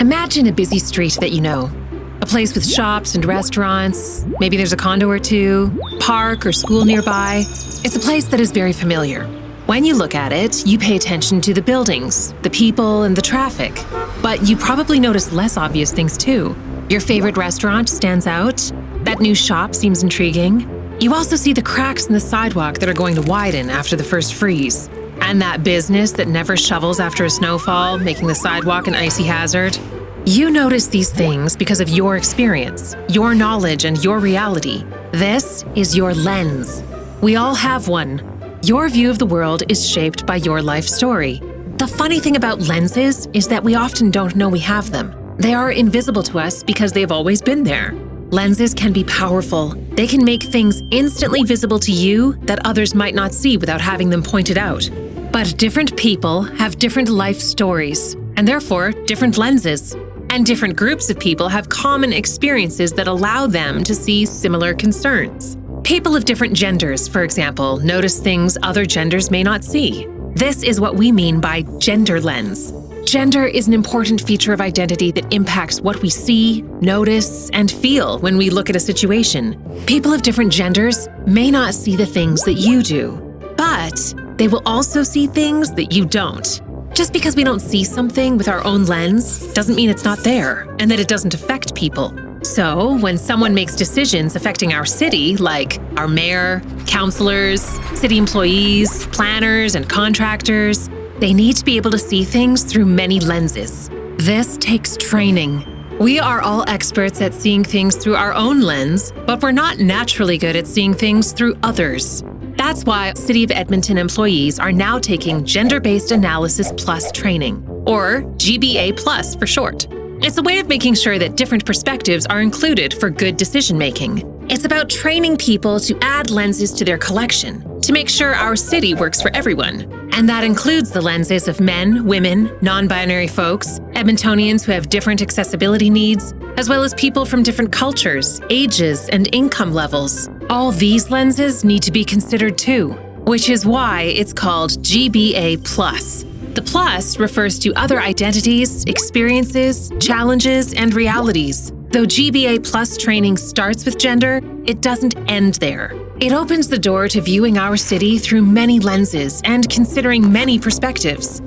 Imagine a busy street that you know. A place with shops and restaurants, maybe there's a condo or two, park or school nearby. It's a place that is very familiar. When you look at it, you pay attention to the buildings, the people, and the traffic. But you probably notice less obvious things too. Your favorite restaurant stands out. That new shop seems intriguing. You also see the cracks in the sidewalk that are going to widen after the first freeze. And that business that never shovels after a snowfall, making the sidewalk an icy hazard. You notice these things because of your experience, your knowledge, and your reality. This is your lens. We all have one. Your view of the world is shaped by your life story. The funny thing about lenses is that we often don't know we have them. They are invisible to us because they've always been there. Lenses can be powerful. They can make things instantly visible to you that others might not see without having them pointed out. But different people have different life stories, and therefore different lenses. And different groups of people have common experiences that allow them to see similar concerns. People of different genders, for example, notice things other genders may not see. This is what we mean by gender lens. Gender is an important feature of identity that impacts what we see, notice, and feel when we look at a situation. People of different genders may not see the things that you do, but they will also see things that you don't. Just because we don't see something with our own lens doesn't mean it's not there and that it doesn't affect people. So, when someone makes decisions affecting our city, like our mayor, councilors, city employees, planners, and contractors, they need to be able to see things through many lenses. This takes training. We are all experts at seeing things through our own lens, but we're not naturally good at seeing things through others. That's why City of Edmonton employees are now taking Gender-Based Analysis Plus training, or GBA Plus for short. It's a way of making sure that different perspectives are included for good decision-making. It's about training people to add lenses to their collection, to make sure our city works for everyone. And that includes the lenses of men, women, non-binary folks, Edmontonians who have different accessibility needs, as well as people from different cultures, ages, and income levels. All these lenses need to be considered too, which is why it's called GBA+. The plus refers to other identities, experiences, challenges, and realities. Though GBA Plus training starts with gender, it doesn't end there. It opens the door to viewing our city through many lenses and considering many perspectives.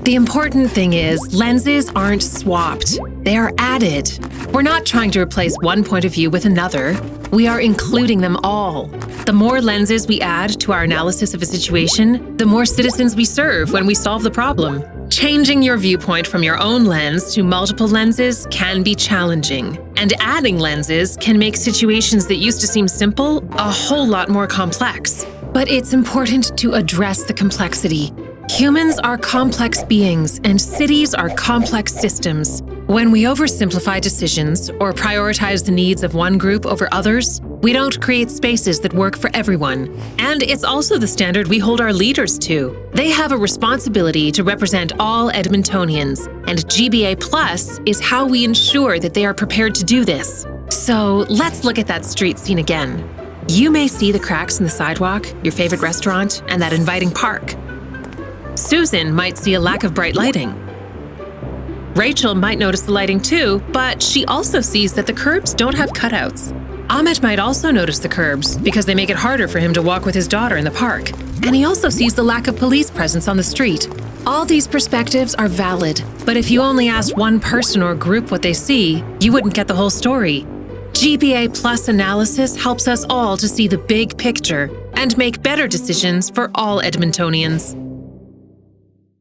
The important thing is, lenses aren't swapped. They are added. We're not trying to replace one point of view with another. We are including them all. The more lenses we add to our analysis of a situation, the more citizens we serve when we solve the problem. Changing your viewpoint from your own lens to multiple lenses can be challenging, and adding lenses can make situations that used to seem simple a whole lot more complex. But it's important to address the complexity. Humans are complex beings, and cities are complex systems. When we oversimplify decisions or prioritize the needs of one group over others, we don't create spaces that work for everyone. And it's also the standard we hold our leaders to. They have a responsibility to represent all Edmontonians, and GBA Plus is how we ensure that they are prepared to do this. So let's look at that street scene again. You may see the cracks in the sidewalk, your favorite restaurant, and that inviting park. Susan might see a lack of bright lighting. Rachel might notice the lighting too, but she also sees that the curbs don't have cutouts. Ahmet might also notice the curbs because they make it harder for him to walk with his daughter in the park. And he also sees the lack of police presence on the street. All these perspectives are valid, but if you only asked one person or group what they see, you wouldn't get the whole story. GBA Plus analysis helps us all to see the big picture and make better decisions for all Edmontonians.